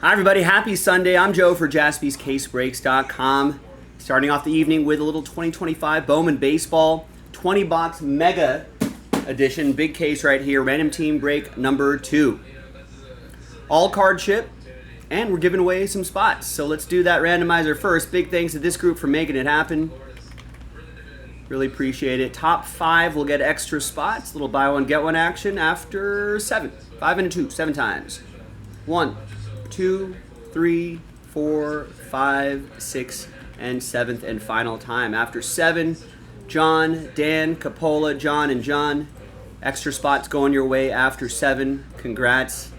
Hi everybody, happy Sunday. I'm Joe for jaspyscasebreaks.com. Starting off the evening with a little 2025 Bowman Baseball 20-box Mega Edition. Big case right here, random team break number 2. All card chip, and we're giving away some spots. So let's do that randomizer first. Big thanks to this group for making it happen. Really appreciate it. Top 5 will get extra spots. Little buy one, get one action after 7. 5 and a 2, 7 times. 1, 2, 3, 4, 5, 6, and 7th and final time. After 7, John, Dan, Capola, John, and John. Extra spots going your way after 7. Congrats.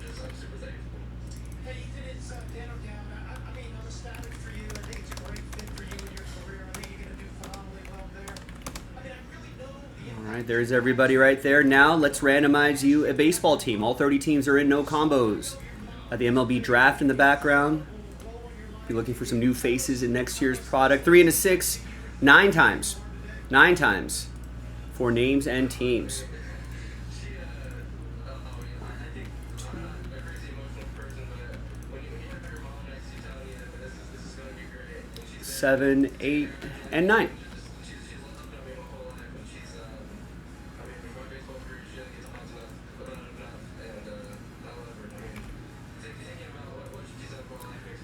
All right, there's everybody right there. Now let's randomize you a baseball team. All 30 teams are in, no combos. The MLB draft in the background. If you're looking for some new faces in next year's product. 3 and a 6, 9 times. 9 times for names and teams. 7, 8, and 9.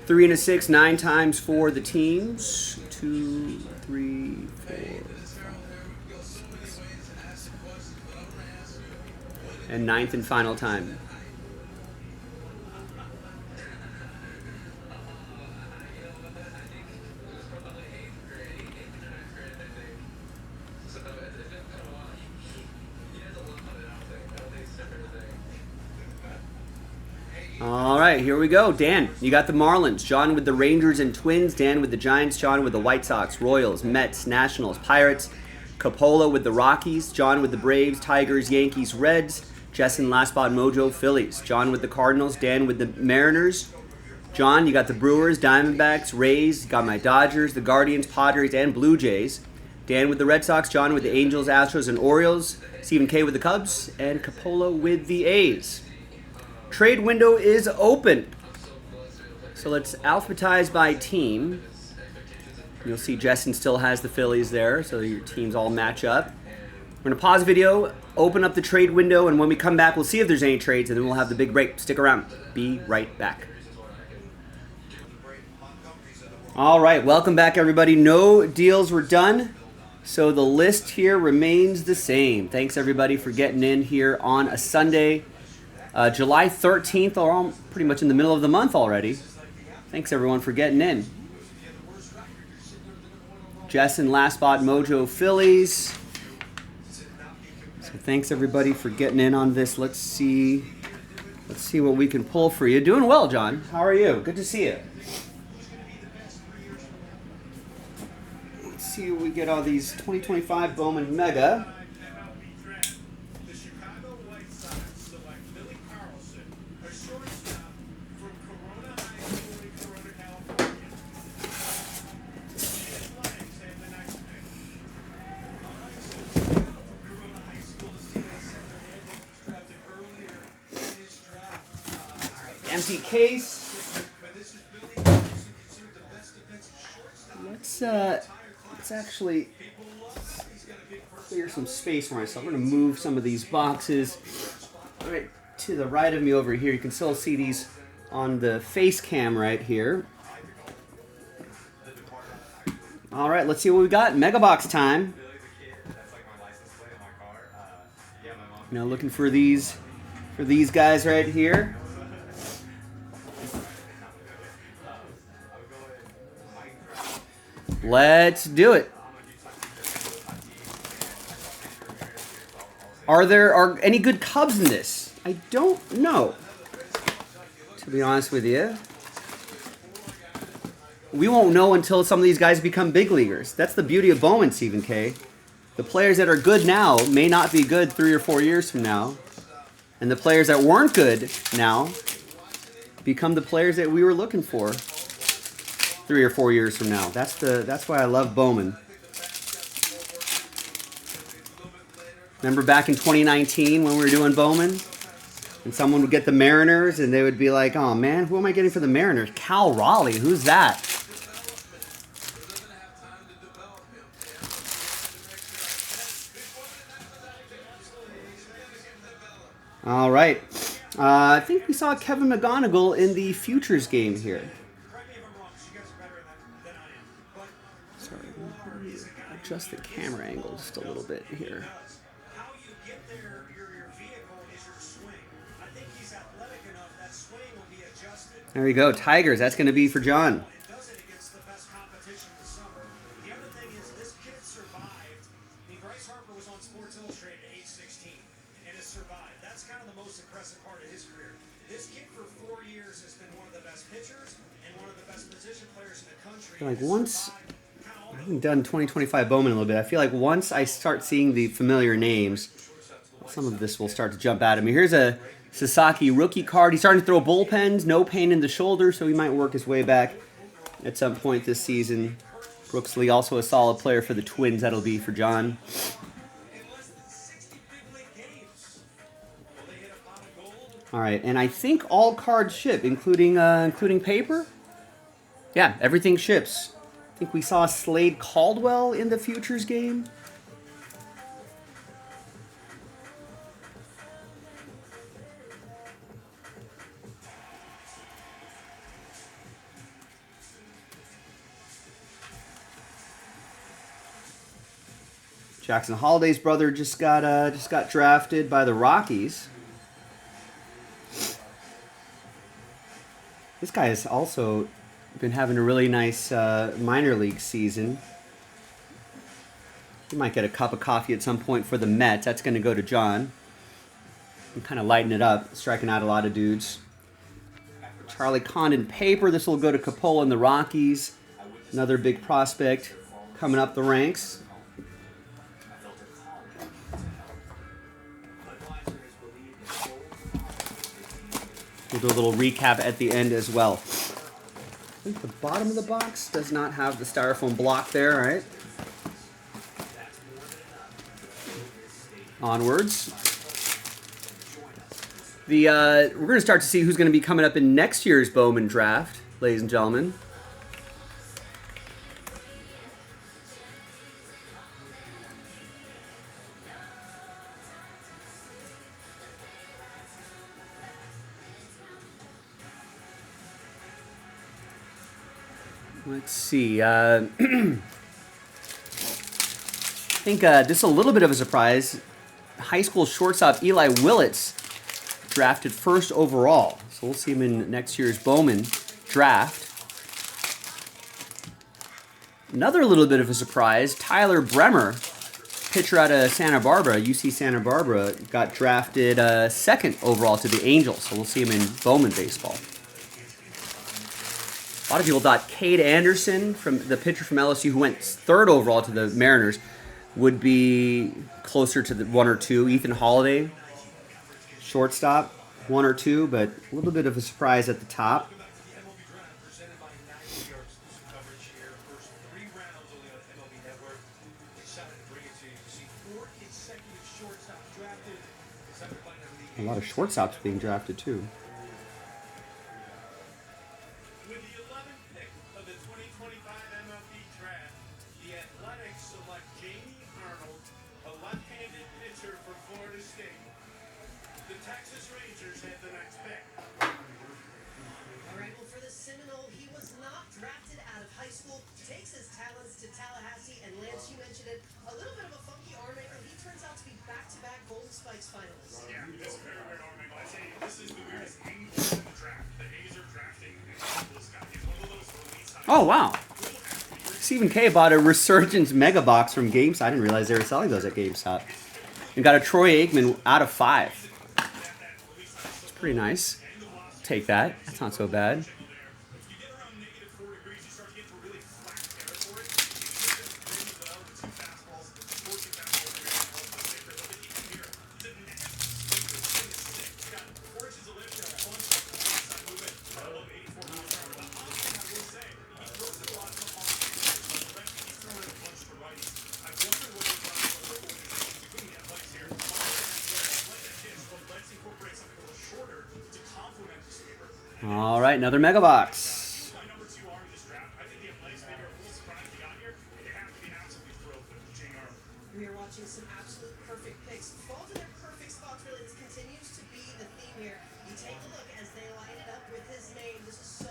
Three and a 6, 9 times for the teams. 2, 3, 4, 5, 6, 7. And 9th and final time. All right, here we go. Dan, you got the Marlins. John with the Rangers and Twins. Dan with the Giants. John with the White Sox, Royals, Mets, Nationals, Pirates. Capola with the Rockies. John with the Braves, Tigers, Yankees, Reds. Jessen, last spot, Mojo, Phillies. John with the Cardinals. Dan with the Mariners. John, you got the Brewers, Diamondbacks, Rays. You got my Dodgers, the Guardians, Padres, and Blue Jays. Dan with the Red Sox. John with the Angels, Astros, and Orioles. Stephen K with the Cubs. And Capola with the A's. Trade window is open. So let's alphabetize by team. You'll see Jessen still has the Phillies there, so your teams all match up. We're going to pause the video, open up the trade window, and when we come back, we'll see if there's any trades, and then we'll have the big break. Stick around. Be right back. All right, welcome back, everybody. No deals were done, so the list here remains the same. Thanks, everybody, for getting in here on a Sunday. July 13th, or pretty much in the middle of the month already. Thanks, everyone, for getting in. Jessen, last spot, Mojo, Phillies. So thanks, everybody, for getting in on this. Let's see what we can pull for you. Doing well, John. How are you? Good to see you. Let's see what we get all these 2025 Bowman Mega. Empty case. Let's actually clear some space for myself. I'm going to move some of these boxes right to the right of me over here. You can still see these on the face cam right here. All right, let's see what we got. Mega box time. Looking for these guys right here. Let's do it. Are there any good Cubs in this? I don't know, to be honest with you. We won't know until some of these guys become big leaguers. That's the beauty of Bowman, Stephen K. The players that are good now may not be good 3 or 4 years from now. And the players that weren't good now become the players that we were looking for 3 or 4 years from now. That's why I love Bowman. Remember back in 2019 when we were doing Bowman? And someone would get the Mariners, and they would be like, oh, man, who am I getting for the Mariners? Cal Raleigh, who's that? All right. I think we saw Kevin McGonigal in the Futures game here. Sorry, let me adjust the camera angle just a little bit here. There you go, Tigers. That's going to be for John. Like once, I haven't done 2025 Bowman a little bit. I feel like once I start seeing the familiar names, some of this will start to jump out at me. Here's a Sasaki rookie card. He's starting to throw bullpens, no pain in the shoulder, so he might work his way back at some point this season. Brooks Lee, also a solid player for the Twins. That'll be for John. All right, and I think all cards ship, including paper. Yeah, everything ships. I think we saw Slade Caldwell in the Futures game. Jackson Holliday's brother just got drafted by the Rockies. This guy has also been having a really nice minor league season. He might get a cup of coffee at some point for the Mets. That's going to go to John. I'm kind of lighting it up, striking out a lot of dudes. Charlie Condon paper. This will go to Coppola and the Rockies. Another big prospect coming up the ranks. We'll do a little recap at the end as well. I think the bottom of the box does not have the styrofoam block there, all right? Onwards. We're going to start to see who's going to be coming up in next year's Bowman draft, ladies and gentlemen. Let's see. I think this is a little bit of a surprise. High school shortstop Eli Willits drafted first overall. So we'll see him in next year's Bowman draft. Another little bit of a surprise. Tyler Bremer, pitcher out of Santa Barbara, UC Santa Barbara, got drafted second overall to the Angels. So we'll see him in Bowman baseball. A lot of people thought Cade Anderson, from the pitcher from LSU who went third overall to the Mariners, would be closer to the 1 or 2. Ethan Holiday, shortstop, 1 or 2, but a little bit of a surprise at the top. A lot of shortstops being drafted too. Oh, wow. Stephen K. bought a Resurgence Mega Box from GameStop. I didn't realize they were selling those at GameStop. And got a Troy Aikman out of 5. It's pretty nice. Take that. That's not so bad. right, another mega box. We are watching some absolute perfect picks. Fall to their perfect spots, really. This continues to be the theme here. You take a look as they line it up with his name. This is so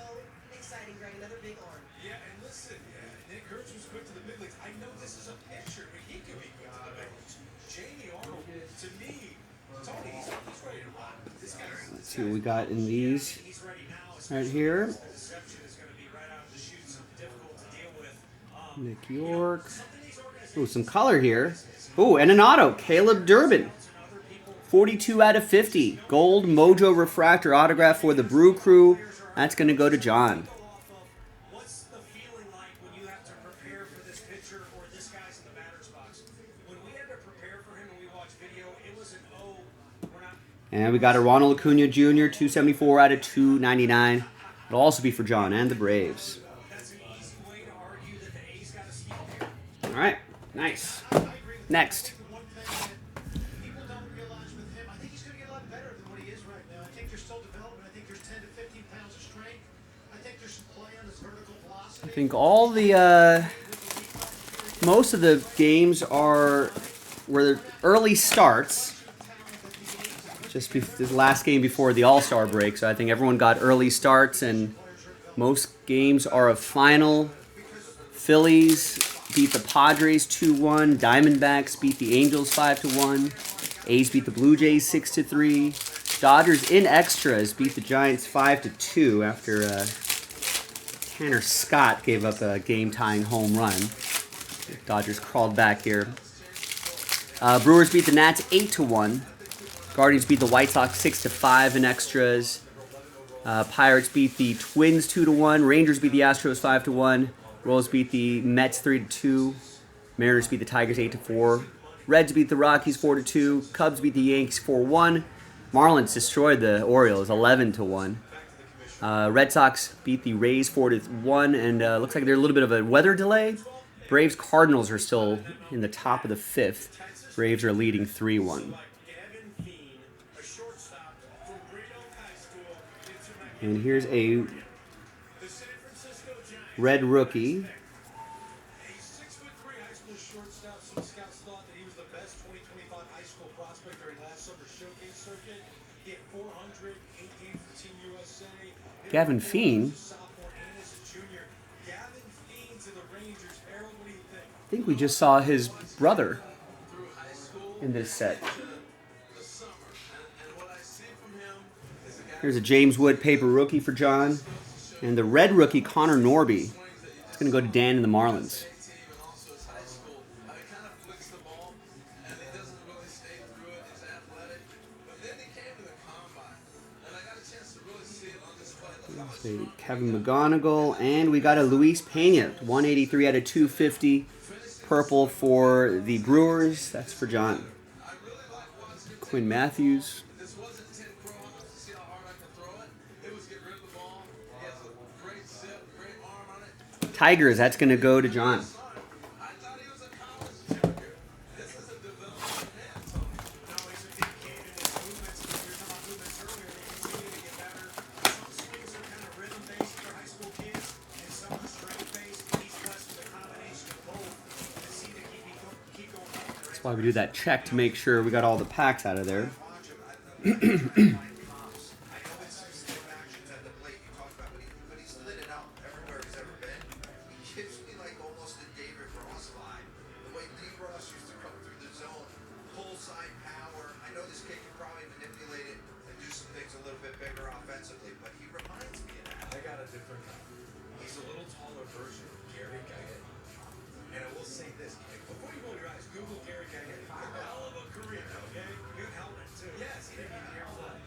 exciting, Greg. Another big arm. Yeah, and listen, Nick Hurts was quick to the big leagues. I know this is a picture, but he could be quick to the big leagues. Jamie Arnold, to me, Tony, he's ready to rock. This guy's. Let's see what we got in these right here. Nick York. Ooh, some color here. Ooh, and an auto. Caleb Durbin. 42 out of 50. Gold Mojo Refractor autograph for the Brew Crew. That's going to go to John. What's the feeling like when you have to prepare for this pitcher or this guy's in the batter's box? When we had to prepare for him and we watched video, it was an we're not. And we got a Ronald Acuna Jr. 274 out of 299. It'll also be for John and the Braves. That's an easy way to argue that the A's got to speak there. All right, nice. Next. One thing that people don't realize with him, I think he's going to get a lot better than what he is right now. I think there's still development. I think there's 10 to 15 pounds of strength. I think there's some play on his vertical velocity. I think all the most of the games were early starts. Just the last game before the All-Star break, so I think everyone got early starts, and most games are a final. Phillies beat the Padres 2-1. Diamondbacks beat the Angels 5-1. A's beat the Blue Jays 6-3. Dodgers in extras beat the Giants 5-2 after Tanner Scott gave up a game-tying home run. Dodgers crawled back here. Brewers beat the Nats 8-1. Guardians beat the White Sox 6-5 in extras. Pirates beat the Twins 2-1. Rangers beat the Astros 5-1. Royals beat the Mets 3-2. Mariners beat the Tigers 8-4. Reds beat the Rockies 4-2. Cubs beat the Yankees 4-1. Marlins destroyed the Orioles 11-1. Red Sox beat the Rays 4-1, and looks like there's a little bit of a weather delay. Braves Cardinals are still in the top of the fifth. Braves are leading 3-1. And here's a red rookie. A 6'3" high school shortstop. Some scouts thought that he was the best 2025 high school prospect during last summer's showcase circuit. He hit 400, 18 for Team USA. Gavin Feen. Sophomore and as a junior. Gavin Feen to the Rangers. Harold, what do you think? I think we just saw his brother in this set. Here's a James Wood paper rookie for John. And the red rookie, Connor Norby. It's going to go to Dan and the Marlins. Kevin McGonigal. And we got a Luis Pena, 183 out of 250. Purple for the Brewers. That's for John. Quinn Matthews. Tigers, that's going to go to John. That's why we do that check to make sure we got all the packs out of there.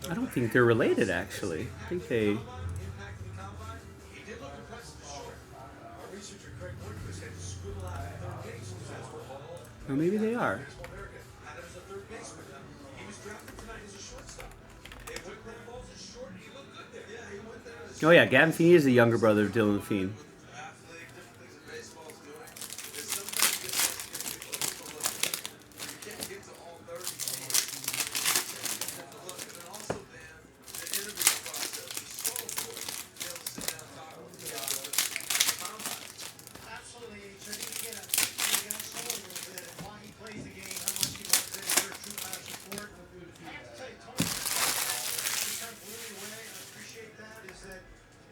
I don't think they're related, actually. I think they... Or maybe they are. Oh yeah, Gavin Feeney is the younger brother of Dylan Feen.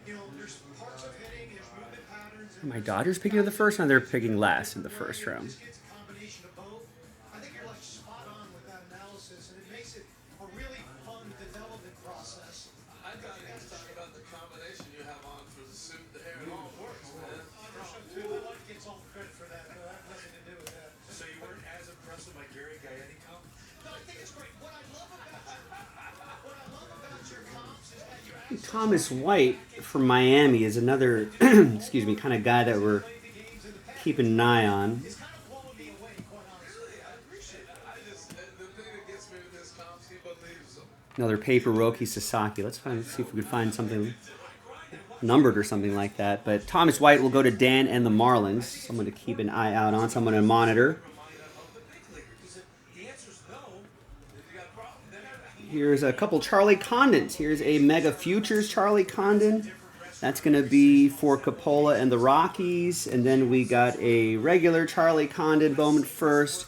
You know, there's parts of hitting, there's movement patterns. Are my Dodgers picking in the first round? They're picking last in the first round. This kid's a combination of both. I think you're like spot on with that analysis, and it makes it a really fun development process. I thought he was talking about the combination you have on for the suit, the hair, and all works, man. My wife gets all the credit for that, but that has nothing to do with that. So you weren't as impressed with my Gary Gaetti comp? No, I think it's great. What I love about your comps is that you actually Thomas White from Miami is another, excuse me, kind of guy that we're play the games in the past. keeping an eye on. It's kind of blowing me away, quite honestly. Really, I appreciate it. The thing that gets me with this comp, he believes them. Another paper Roki Sasaki. Let's see if we could find something numbered or something like that. But Thomas White will go to Dan and the Marlins. Someone to keep an eye out on. Someone to monitor. The answer's no. If you got a problem, then Here's a couple Charlie Condons. Here's a Mega Futures Charlie Condon. That's going to be for Coppola and the Rockies. And then we got a regular Charlie Condon, Bowman first.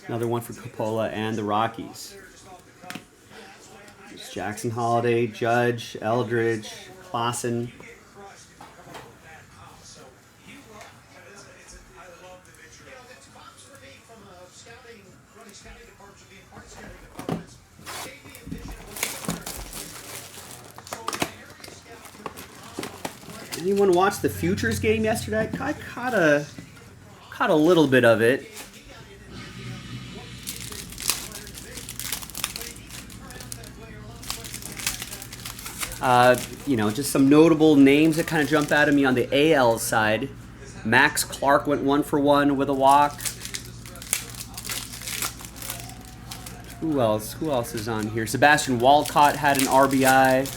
Another one for Coppola and the Rockies. There's Jackson Holiday, Judge, Eldridge, Clausen. I love the picture. You know, the comps for me from a running scouting department, being part of scouting departments, gave me a vision of what the better. So an area scout could be comp on a player. Anyone watch the Futures game yesterday? I caught a little bit of it. You know, just some notable names that kind of jump out at me on the AL side. Max Clark went 1-for-1 with a walk. Who else? Who else is on here? Sebastian Walcott had an RBI.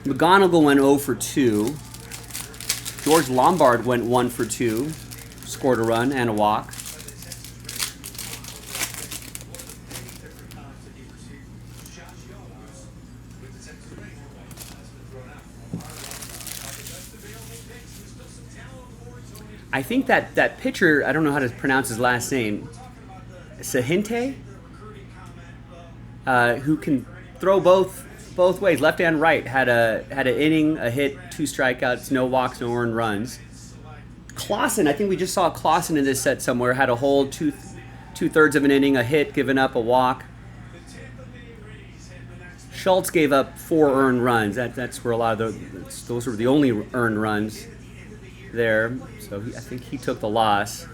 McGonigal went 0-for-2. George Lombard went 1-for-2. Scored a run and a walk. I think that pitcher, I don't know how to pronounce his last name, Sahinte, who can throw both ways, left and right, had an inning, a hit, 2 strikeouts, no walks, no earned runs. Clausen, I think we just saw Clausen in this set somewhere, had a whole two-thirds of an inning, a hit, given up a walk. Schultz gave up 4 earned runs. That's where a lot of those were the only earned runs there. So I think he took the loss. I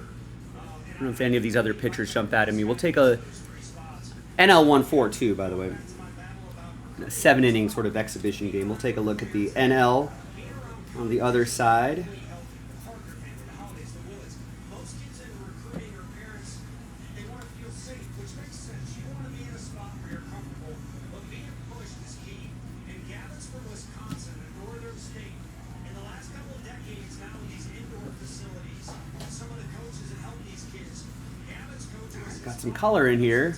don't know if any of these other pitchers jumped out at me. We'll take a NL 1-4-2, by the way. A 7-inning sort of exhibition game. We'll take a look at the NL on the other side. Most kids in recruiting or parents, they want to feel safe, which makes sense. You want to be in a spot where you're comfortable, but being pushed is key. And Gavin's from Wisconsin, a northern state. In the last couple of decades now, with these indoor facilities, some of the coaches that help these kids, Gavin's coaches Got some color in here.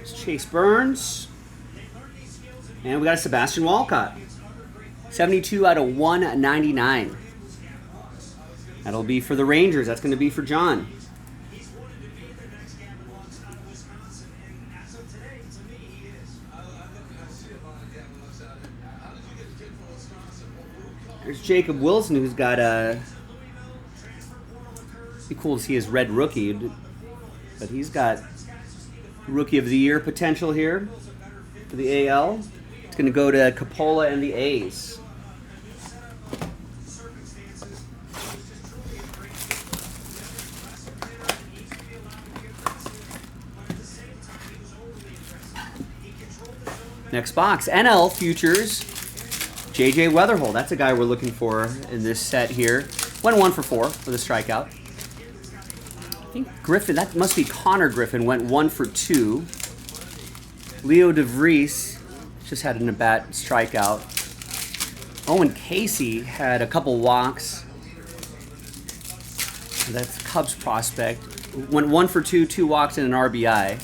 It's Chase Burns. And we got a Sebastian Walcott. 72 out of 199. That'll be for the Rangers. That's going to be for John. he's wanted to be the next Gavin Lux out of Wisconsin, and as of today, to me, he is. I see a lot of Gavin Lux out here. How did you get a kid from Wisconsin? There's Jacob Wilson, who's got a... Be cool to see his red rookie, but he's got Rookie of the Year potential here for the AL. It's going to go to Coppola and the A's. Next box, NL Futures, JJ Weatherhold. That's a guy we're looking for in this set here. Went 1-for-4 with a strikeout. I think Griffin, that must be Connor Griffin, went 1-for-2. Leo DeVries just had an at-bat strikeout. Owen Casey had a couple walks. That's Cubs prospect. Went 1-for-2, 2 walks and an RBI.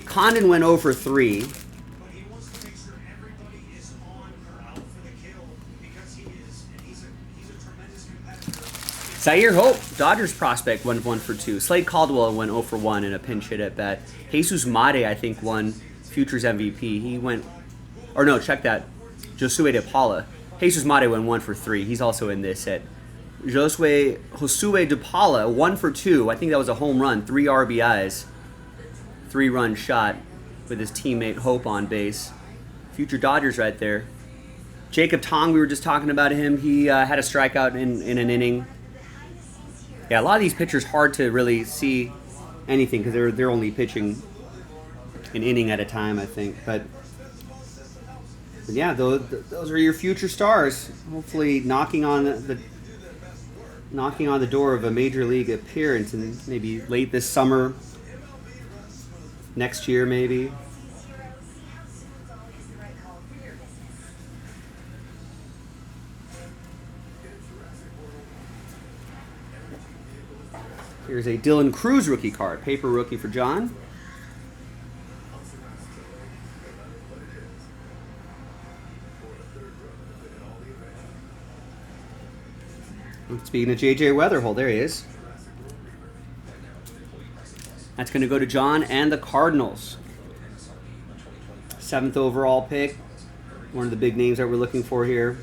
Condon went 0-for-3. But he wants to make sure everybody is on or out for the kill because he is, and he's a tremendous competitor. Zaire Hope, Dodgers prospect, went 1-for-2. Slade Caldwell went 0-for-1 in a pinch hit at bat. Jesus Mate, I think, won Futures MVP. He went, or no, check that. Josue De Paula. Jesus Mate went 1 for 3. He's also in this set. Josue De Paula, 1 for 2. I think that was a home run. 3 RBIs. 3-run shot with his teammate Hope on base. Future Dodgers right there. Jacob Tong, we were just talking about him. He had a strikeout in an inning. Yeah, a lot of these pitchers hard to really see anything because they're only pitching an inning at a time, I think. But yeah, those are your future stars. Hopefully, knocking on the door of a major league appearance, and maybe late this summer, next year maybe. Here's a Dylan Cruz rookie card, paper rookie for John. Speaking of JJ Weatherhold, there he is. That's going to go to John and the Cardinals. 7th overall pick. One of the big names that we're looking for here.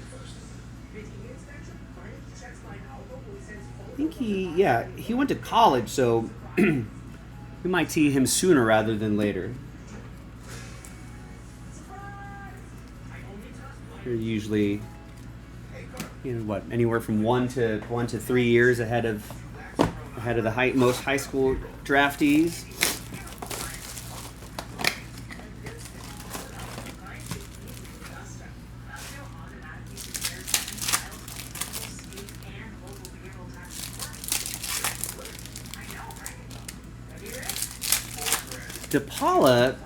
I think he went to college, so we might see him sooner rather than later. They're usually, anywhere from 1 to 3 years ahead of the most high school draftees. De Paula,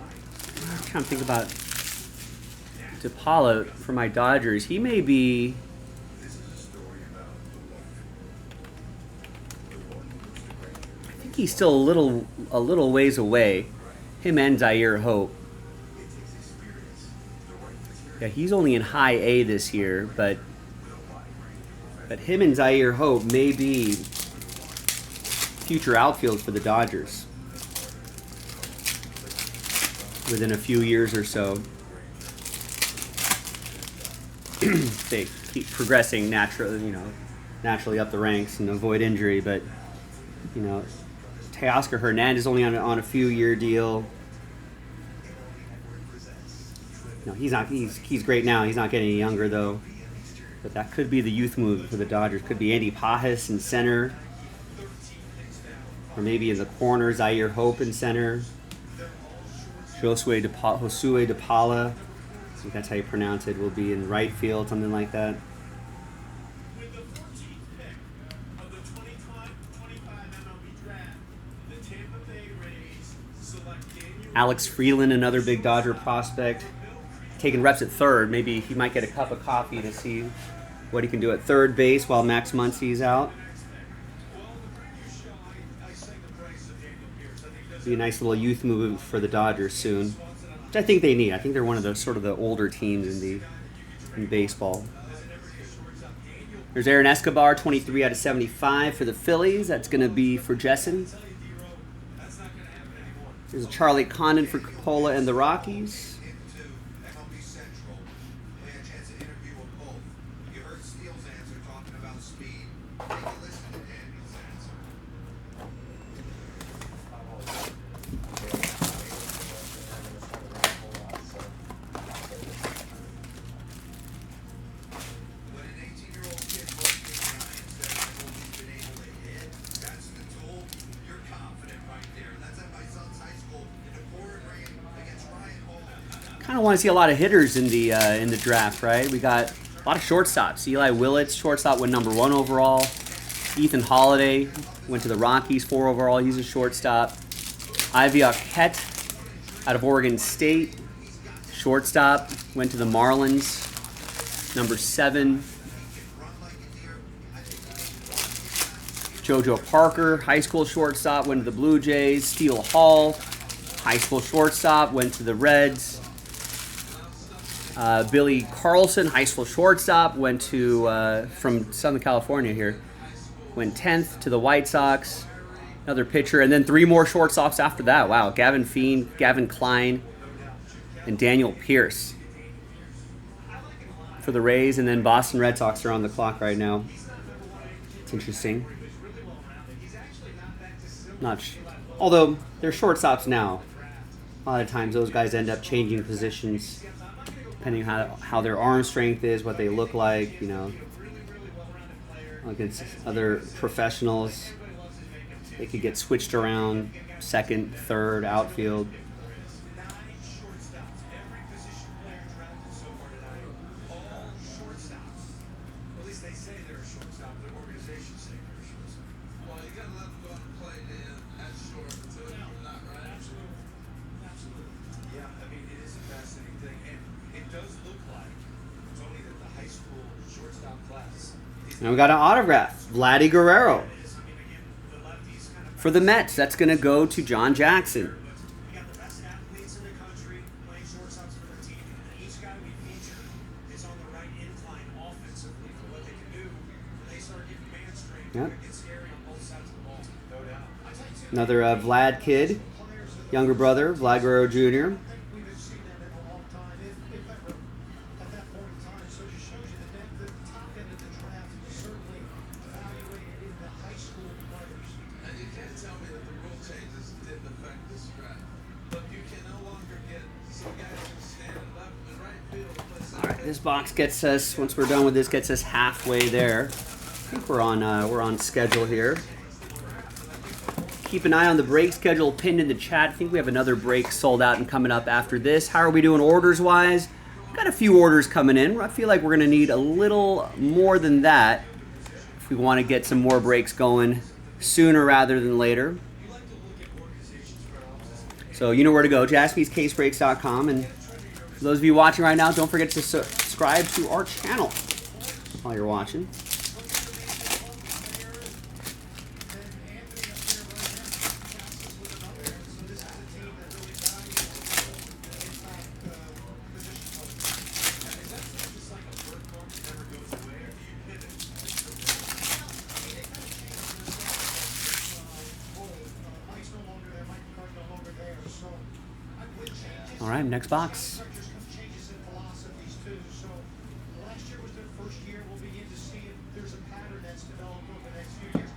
I'm trying to think about De Paula for my Dodgers. He may be. I think he's still a little ways away. Him and Zaire Hope. Yeah, he's only in high A this year, but him and Zaire Hope may be future outfield for the Dodgers within a few years or so. They keep progressing naturally up the ranks and avoid injury, but Teoscar Hernandez only on a few-year deal. He's great now. He's not getting any younger though. But that could be the youth move for the Dodgers. Could be Andy Pajas in center, or maybe in the corner, Zaire Hope in center. Josue De Paula, I think that's how you pronounce it, will be in right field, something like that. With the 14th pick of the 2025 MLB draft, the Tampa Bay Rays select Daniel Alex Freeland, another big Dodger prospect, taking reps at third. Maybe he might get a cup of coffee to see what he can do at third base while Max Muncy's out. Be a nice little youth move for the Dodgers soon, which I think they need. I think they're one of the sort of the older teams in baseball. There's Aaron Escobar, 23 out of 75 for the Phillies. That's going to be for Jessen. There's a Charlie Condon for Coppola and the Rockies. Kind of want to see a lot of hitters in the draft, right? We got a lot of shortstops. Eli Willits, shortstop, went number 1 overall. Ethan Holiday went to the Rockies, 4 overall. He's a shortstop. Ivy Arquette out of Oregon State, shortstop, went to the Marlins, number 7. JoJo Parker, high school shortstop, went to the Blue Jays. Steele Hall, high school shortstop, went to the Reds. Billy Carlson, high school shortstop, went to from Southern California here. Went 10th to the White Sox. Another pitcher, and then 3 more shortstops after that. Wow, Gavin Fiend, Gavin Klein, and Daniel Pierce. for the Rays, and then Boston Red Sox are on the clock right now. It's interesting. Although they're shortstops now. A lot of times those guys end up changing positions depending on how their arm strength is, what they look like, against other professionals. They could get switched around, second, third, outfield. And we got an autograph, Vladdy Guerrero. For the Mets, that's going to go to John Jackson. You got the best athletes in the country playing shortstops for their team, and each guy we feature is on the right incline offensively for what they can do. When they start getting man strength, Yep. it gets scary on both sides of the ball, no doubt. Another Vlad kid, younger brother, Vlad Guerrero Jr. We haven't seen that in a long time, if ever, at that point in time. So it just shows you that the top end of the draft is certainly evaluated in the high school players. And you can't tell me that the rule changes didn't affect this draft. Look, you can no longer get some guys who stand left and right field. All right, this box gets us, once we're done with this, gets us halfway there. I think we're on schedule here. Keep an eye on the break schedule pinned in the chat. I think we have another break sold out and coming up after this. How are we doing orders-wise? Got a few orders coming in. I feel like we're going to need a little more than that if we want to get some more breaks going sooner rather than later. So you know where to go, jaspyscasebreaks.com. And for those of you watching right now, don't forget to subscribe to our channel while you're watching. All right, next box. There's some changes in philosophies too. So last year was their first year. We'll begin to see if there's a pattern that's developed over the next few years.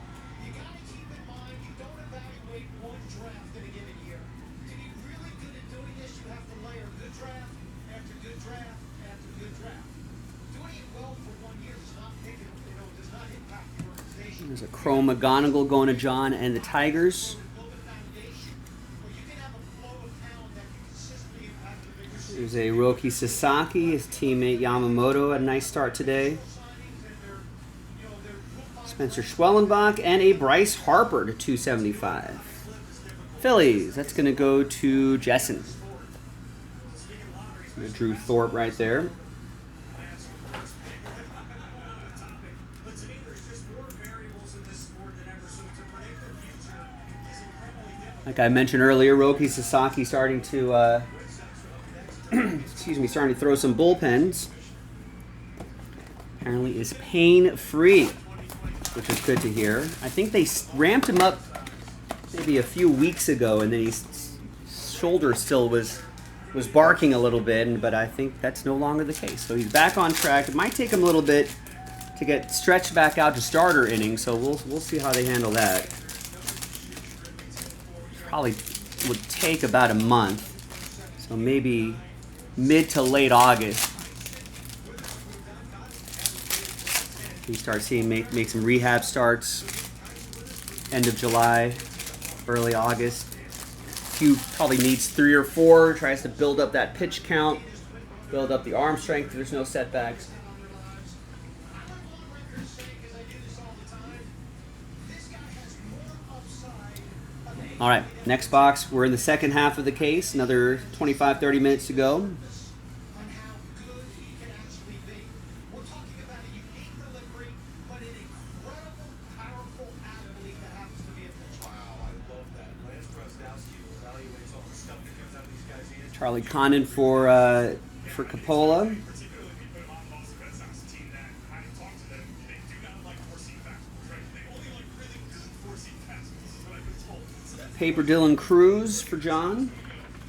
You got to keep in mind you don't evaluate one draft in a given year. To be really good at doing this, you have to layer good draft after good draft after good draft. Doing it well for 1 year does not make it, does not impact the organization. There's a Chrome McGonigal going to John and the Tigers. Build a foundation where you can have a flow of talent that can consistently impact the bigger city. There's a Roki Sasaki. His teammate Yamamoto had a nice start today. Spencer Schwellenbach and a Bryce Harper to 275. Phillies, that's going to go to Jessen. Drew Thorpe right there. Like I mentioned earlier, Roki Sasaki starting to starting to throw some bullpens. Apparently is pain-free, which is good to hear. I think they ramped him up maybe a few weeks ago, and then his shoulder still was barking a little bit, but I think that's no longer the case. So he's back on track. It might take him a little bit to get stretched back out to starter innings, so we'll see how they handle that. Probably would take about a month, so maybe mid to late August we start seeing make some rehab starts. End of July, early August. Q probably needs 3 or 4, tries to build up that pitch count, build up the arm strength if there's no setbacks. All right, next box. We're in the second half of the case. Another 25-30 minutes to go. On how good he can actually be. We're talking about a unique delivery, but an incredible, powerful athlete that happens to be a pitcher. Wow, I love that. Lance Brosdowski evaluates all the stuff that comes out of these guys' hands. Charlie Condon for Coppola. Particularly if you put him on the Boston Red Sox team that I talked to them, they do not like four-seam fastballs, right? They only like really good four-seam fastballs, is what I've been told. So that's Paper Dylan Cruz for John.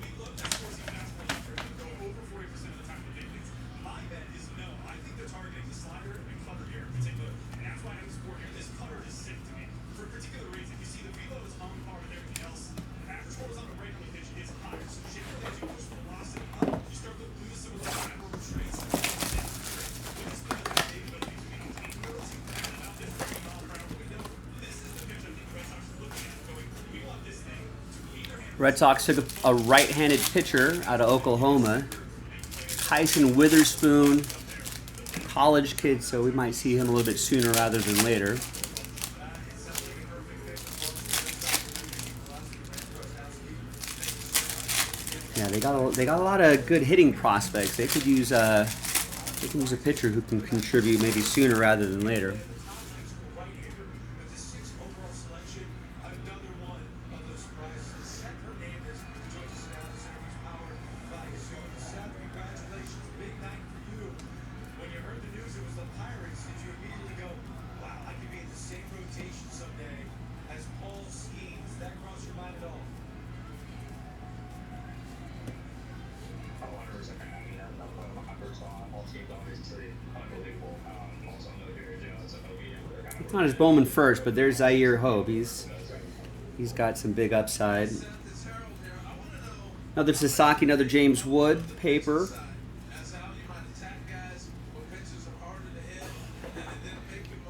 we love that four-seam fastball after go over 40% of the time with big leagues. My bet is no. I think Red Sox took a right-handed pitcher out of Oklahoma. Tyson Witherspoon, college kid, so we might see him a little bit sooner rather than later. Yeah, they got a lot of good hitting prospects. They could use a pitcher who can contribute maybe sooner rather than later. Not as Bowman first, but there's Zaire Hope. He's got some big upside. Another Sasaki, another James Wood paper.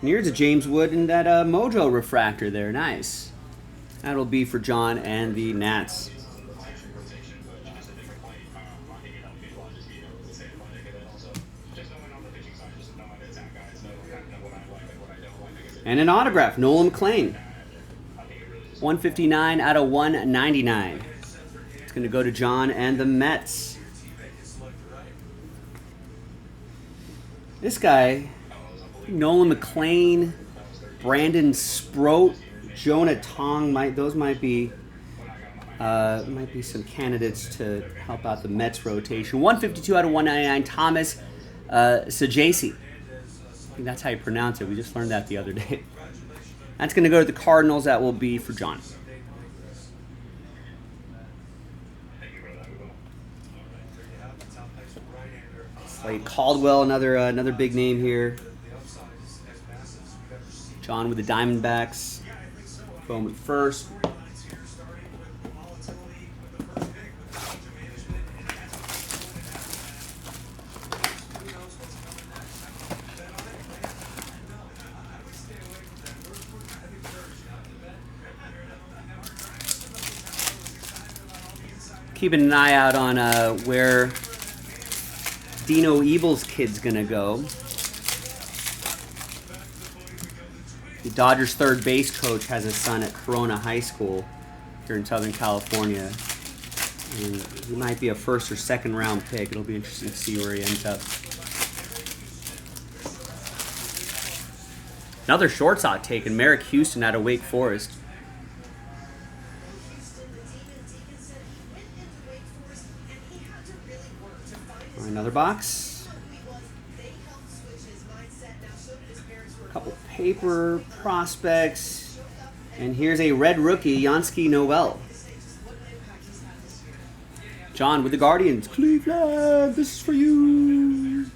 And here's a James Wood and that Mojo refractor there. Nice. That'll be for John and the Nats. And an autograph, Nolan McLean. 159 out of 199. It's going to go to John and the Mets. This guy, Nolan McLean, Brandon Sproat, Jonah Tong, might be some candidates to help out the Mets rotation. 152 out of 199, Thomas Sajasi. I think that's how you pronounce it. We just learned that the other day. That's going to go to the Cardinals. That will be for John. Slade Caldwell, another big name here. John with the Diamondbacks. Bowman first. Keeping an eye out on where Dino Ebel's kid's gonna go. The Dodgers' third base coach has a son at Corona High School here in Southern California. And he might be a first or second round pick. It'll be interesting to see where he ends up. Another shortstop taken, Merrick Houston out of Wake Forest. Another box. A couple paper prospects. And here's a red rookie, Yansky Noel. John with the Guardians. Cleveland, this is for you.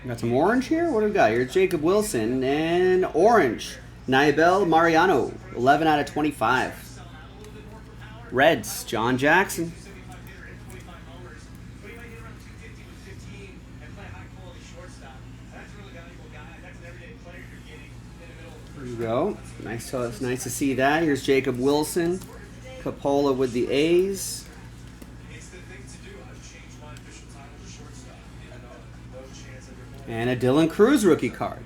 Got some orange here? What do we got here? Jacob Wilson and orange. Naibel Mariano, 11 out of 25. Reds, John Jackson. There you go. Nice to see that. Here's Jacob Wilson. Coppola with the A's. And a Dylan Cruz rookie card.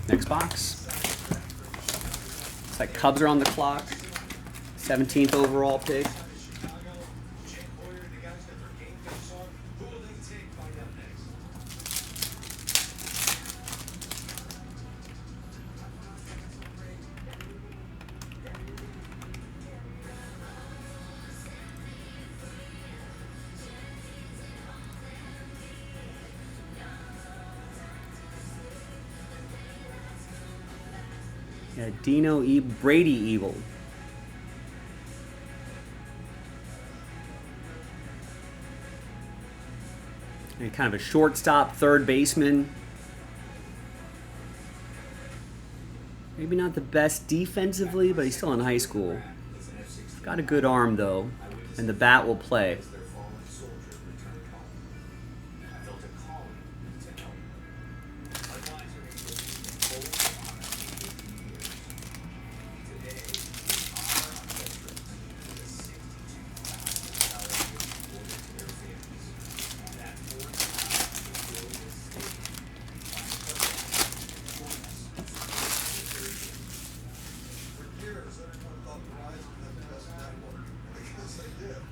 Next box. It's like Cubs are on the clock. 17th overall pick. Yeah, Brady Evil. And kind of a shortstop, third baseman. Maybe not the best defensively, but he's still in high school. Got a good arm, though, and the bat will play.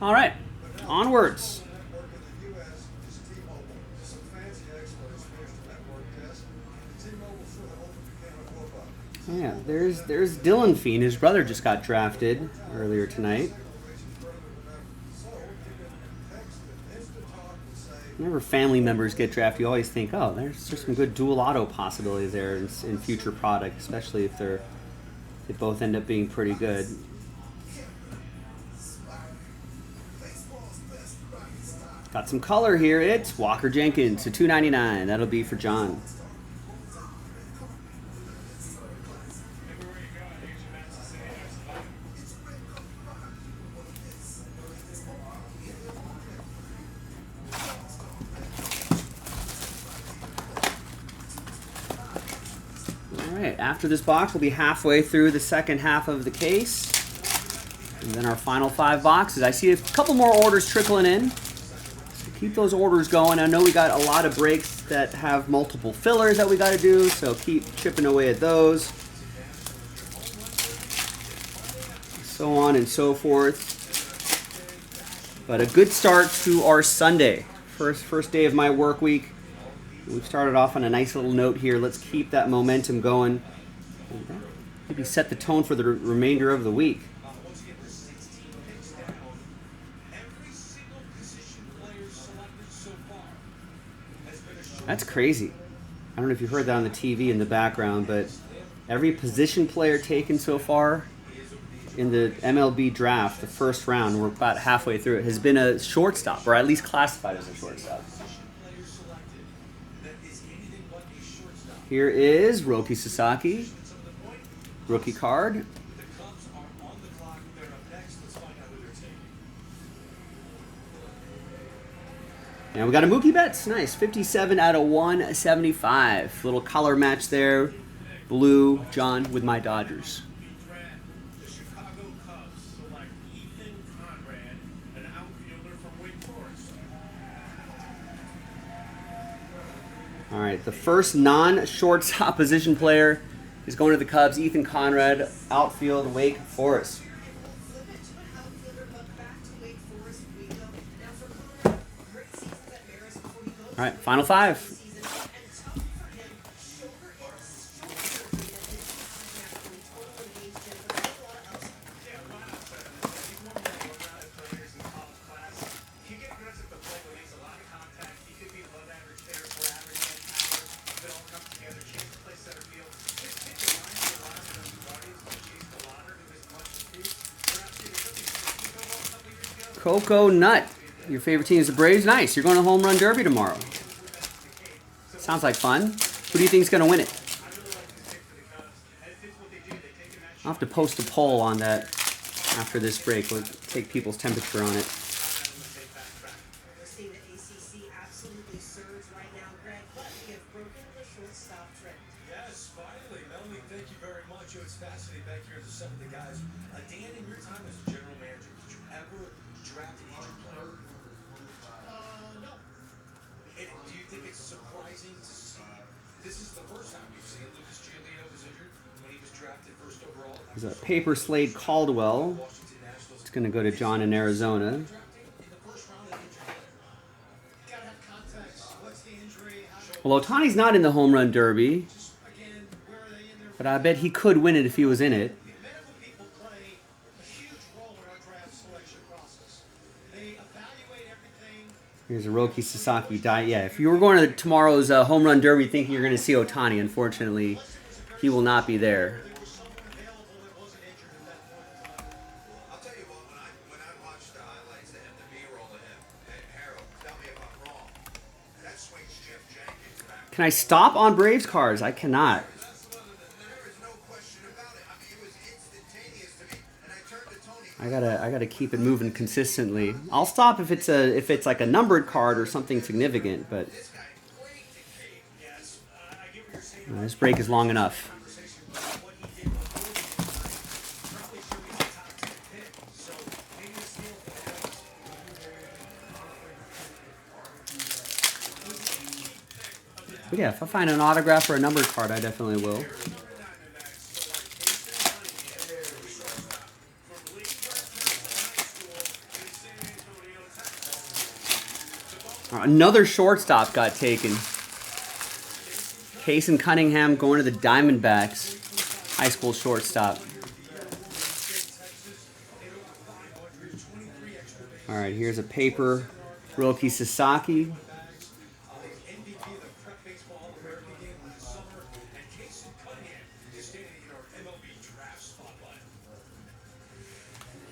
All right, onwards. Yeah, there's Dylan Fiend. His brother just got drafted earlier tonight. Whenever family members get drafted, you always think, oh, there's just some good dual auto possibilities there in future product, especially if they both end up being pretty good. Got some color here. It's Walker Jenkins to $2.99. That'll be for John. All right, after this box, we'll be halfway through the second half of the case. And then our final 5 boxes. I see a couple more orders trickling in. Keep those orders going. I know we got a lot of breaks that have multiple fillers that we got to do, so keep chipping away at those. So on and so forth. But a good start to our Sunday. First day of my work week. We've started off on a nice little note here. Let's keep that momentum going. Maybe set the tone for the remainder of the week. That's crazy. I don't know if you heard that on the TV in the background, but every position player taken so far in the MLB draft, the first round, we're about halfway through it, has been a shortstop, or at least classified as a shortstop. Here is Roki Sasaki, rookie card. And we got a Mookie Betts. Nice. 57 out of 175. Little color match there. Blue, John with my Dodgers. The Chicago Cubs select Ethan Conrad, an outfielder from Wake Forest. All right. The first non-shortstop position player is going to the Cubs. Ethan Conrad, outfield, Wake Forest. All right, final 5. Coco Nut. Your favorite team is the Braves? Nice. You're going to Home Run Derby tomorrow. Sounds like fun. Who do you think is going to win it? I'll have to post a poll on that after this break. We'll take people's temperature on it. We're seeing the ACC absolutely surge right now, Greg, but we have broken the shortstop trend. Yes, finally. Melanie, thank you very much. It's fascinating back here as a set of the guys. Dan, in your time as a general manager, did you ever draft an injured player? No. Do you think it's surprising to see? This is the first time we've seen Lucas Giolito was injured when he was drafted first overall. There's a Paper Slade Caldwell. Washington Nationals. It's going to go to John in Arizona. In the first round, they injured him. You gotta have context. What's the injury? Well, Ohtani's not in the Home Run Derby, Again, where are they in their but I bet he could win it if he was in it. medical people play a huge role in our draft selection process. They evaluate everything. Here's a Roki Sasaki die. Yeah, if you were going to tomorrow's Home Run Derby thinking you're going to see Ohtani, unfortunately, he will not be there. There was some Can I stop on Braves cards? I cannot. There is no question about it. I mean, it was instantaneous to me, and I turned to Tony. I gotta keep it moving consistently. I'll stop if it's like a numbered card or something significant, but This guy great to keep. Yes, I get what you're saying. this break is long enough. Conversation about what he did before the injury probably should be a top 10 pick. So maybe a steal for the Braves. But yeah, if I find an autograph or a numbered card, I definitely will. Another shortstop got taken. Case and Cunningham going to the Diamondbacks. High school shortstop. All right, here's a paper. Roki Sasaki. MVP of the prep baseball All-American game last summer, and Case Cunningham is standing in our MLB draft spotlight.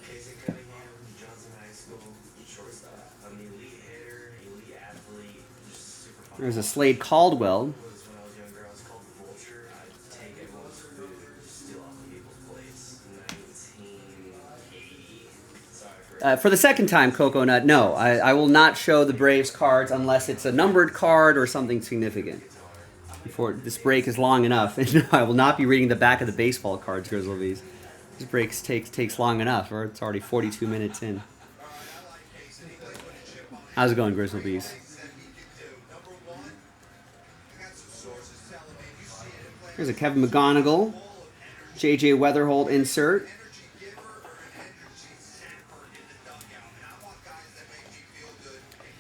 Casey Cunningham, Johnson High School, shortstop. I'm an elite hitter, elite athlete, just super fun. There's a Slade Caldwell. When I was younger, I was called the Vulture. I'd take everyone's food, steal off of people's plates. 1980. Sorry for For the second time, Coconut, no. I will not show the Braves cards unless it's a numbered card or something significant. Before this break is long enough. And I will not be reading the back of the baseball cards, Grizzlebees. This break takes long enough, or it's already 42 minutes in. How's it going, Grizzlebees? Here's a Kevin McGonigal. JJ Weatherholt insert.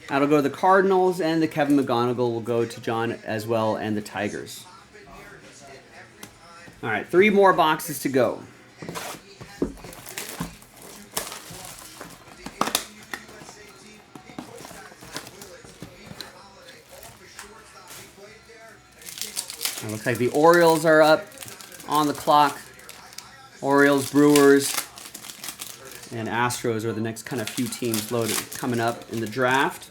That'll go to the Cardinals, and the Kevin McGonigal will go to John as well, and the Tigers. All right, 3 more boxes to go. It looks like the Orioles are up on the clock. Orioles, Brewers, and Astros are the next kind of few teams loaded coming up in the draft.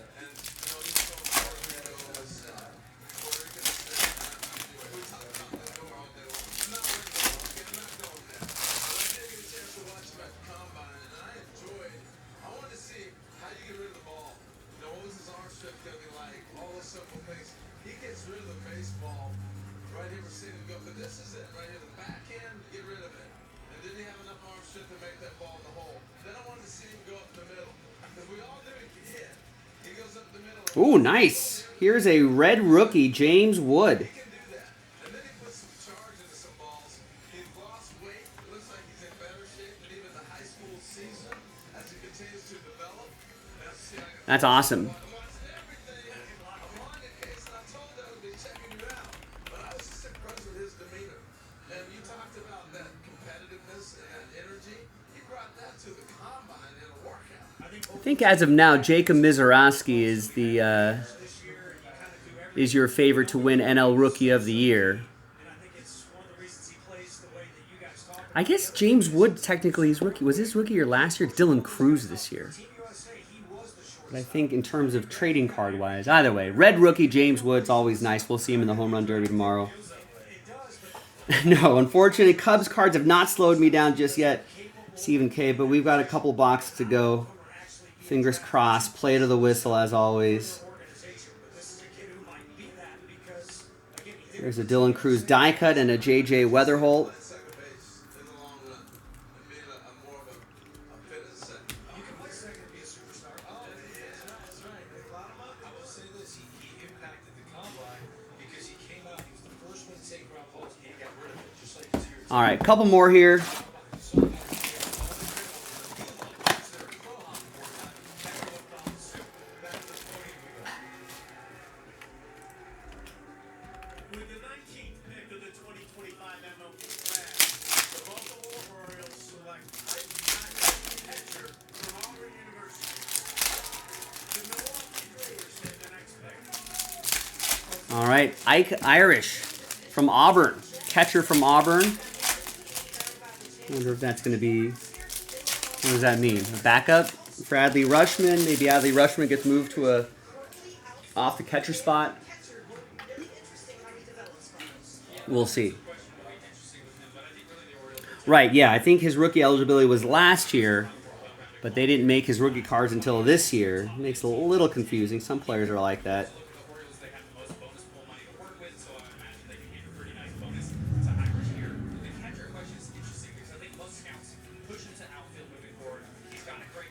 Ooh, nice. Here's a red rookie, James Wood. That's awesome. I think as of now, Jacob Mizorowski is your favorite to win NL Rookie of the Year. I guess James Wood technically is rookie. Was his rookie year last year? Dylan Cruz this year. But I think in terms of trading card wise, either way, red rookie James Wood's always nice. We'll see him in the home run derby tomorrow. No, unfortunately, Cubs cards have not slowed me down just yet, Stephen K. But we've got a couple boxes to go. Fingers crossed. Play to the whistle as always. There's a Dylan Cruz die cut and a JJ Weatherholt. All right, couple more here. All right, Ike Irish from Auburn, catcher from Auburn. I wonder if that's going to be, what does that mean? A backup for Adley Rushman? Maybe Adley Rushman gets moved to off the catcher spot. We'll see. Right, yeah, I think his rookie eligibility was last year, but they didn't make his rookie cards until this year. It makes it a little confusing. Some players are like that.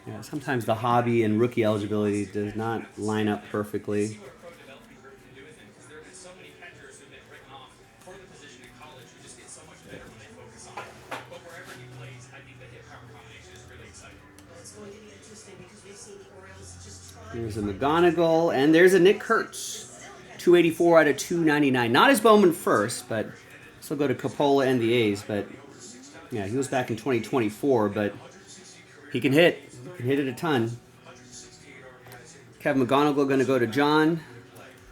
Yeah, sometimes the hobby and rookie eligibility does not line up perfectly. It's going to be interesting because we've seen the Orioles just try. There's a McGonigal, and there's a Nick Kurtz. 284 out of 299. Not his Bowman first, but still go to Coppola and the A's. But yeah, he was back in 2024, but he can hit. He can hit it a ton. Kevin McGonigal going to go to John.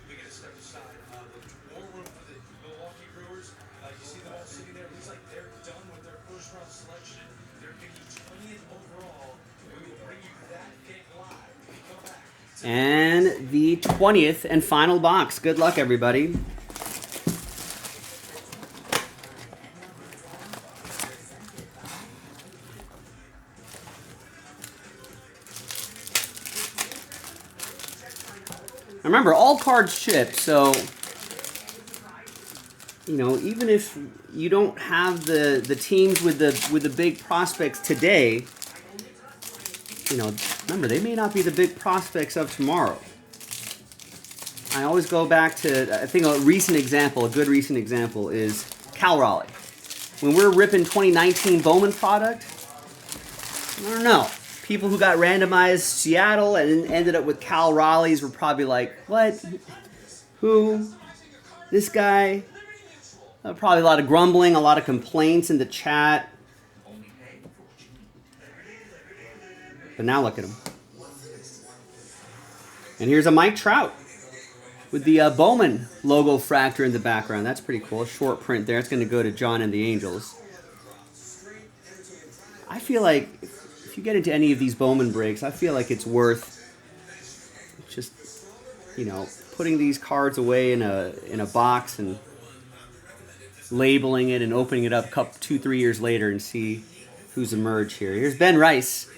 We got to step aside. The war room for the Milwaukee Brewers, you see them all sitting there. It looks like they're done with their first round selection. They're picking 20th overall. We will bring you that pick live when we come back. And the 20th and final box. Good luck, everybody. Remember, all cards ship, so, you know, even if you don't have the teams with the big prospects today, you know, remember, they may not be the big prospects of tomorrow. I always go back to, I think a recent example, a good recent example is Cal Raleigh. When we're ripping 2019 Bowman product, I don't know. People who got randomized Seattle and ended up with Cal Raleighs were probably like, what? Who? This guy? Probably a lot of grumbling, a lot of complaints in the chat. But now look at him. And here's a Mike Trout with the Bowman logo fracture in the background. That's pretty cool. Short print there. It's going to go to John and the Angels. I feel like if you get into any of these Bowman breaks, I feel like it's worth just, you know, putting these cards away in a box and labeling it and opening it up 2-3 years later and see who's emerged here. Here's Ben Rice,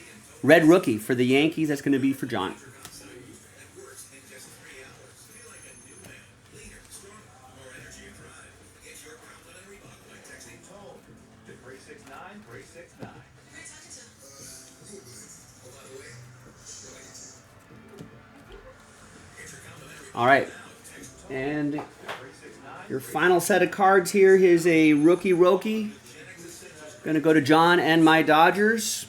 red rookie for the Yankees. That's going to be for John. All right, and your final set of cards here is a rookie Roki. Going to go to John and my Dodgers.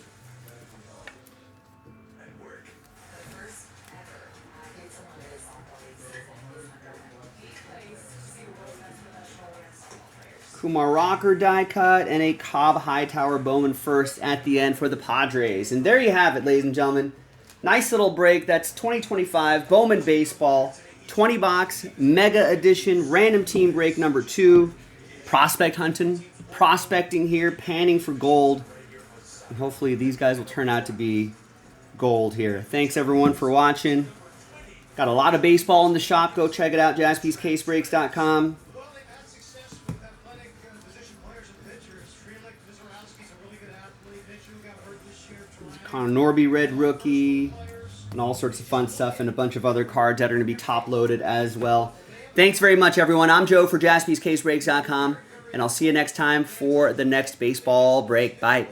Kumar Rocker die cut and a Cobb Hightower Bowman first at the end for the Padres. And there you have it, ladies and gentlemen. Nice little break. That's 2025 Bowman Baseball. 20 box, mega edition, random team break number 2. Prospect hunting, prospecting here, panning for gold. And hopefully these guys will turn out to be gold here. Thanks everyone for watching. Got a lot of baseball in the shop. Go check it out, jaspyscasebreaks.com. Well, they've had success with athletic position players and pitchers. Frelick Vizorowski's a really good athlete. Pitcher who got hurt this year. Connor Norby, red rookie, and all sorts of fun stuff, and a bunch of other cards that are going to be top-loaded as well. Thanks very much, everyone. I'm Joe for jaspyscasebreaks.com, and I'll see you next time for the next baseball break. Bye.